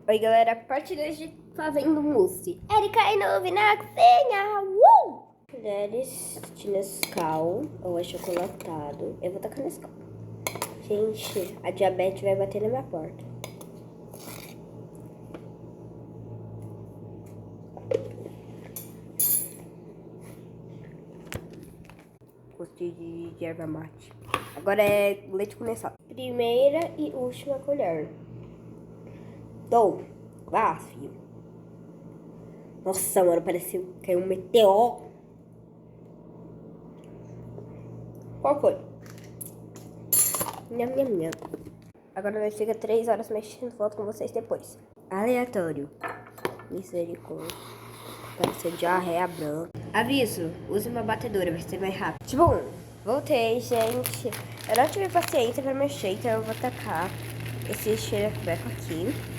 Oi, galera, partilha de fazendo mousse. Erika e Nuve na cozinha! Colheres de Nescau ou achocolatado. Eu vou tacar Nescau. Gente, a diabetes vai bater na minha porta. Gostei de erva mate. Agora é leite condensado. Primeira e última colher. Vá, filho. Nossa, mano, pareceu que caiu um meteoro. Qual foi? Nham, nham, nham. Agora nós fica 3 horas mexendo. Volto com vocês depois. Aleatório. Misericórdia. Parece diarreia branca. Aviso, use uma batedora, vai ser mais rápido. Bom, voltei, gente. Eu não tive paciência pra mexer, então eu vou tacar esse xereco aqui.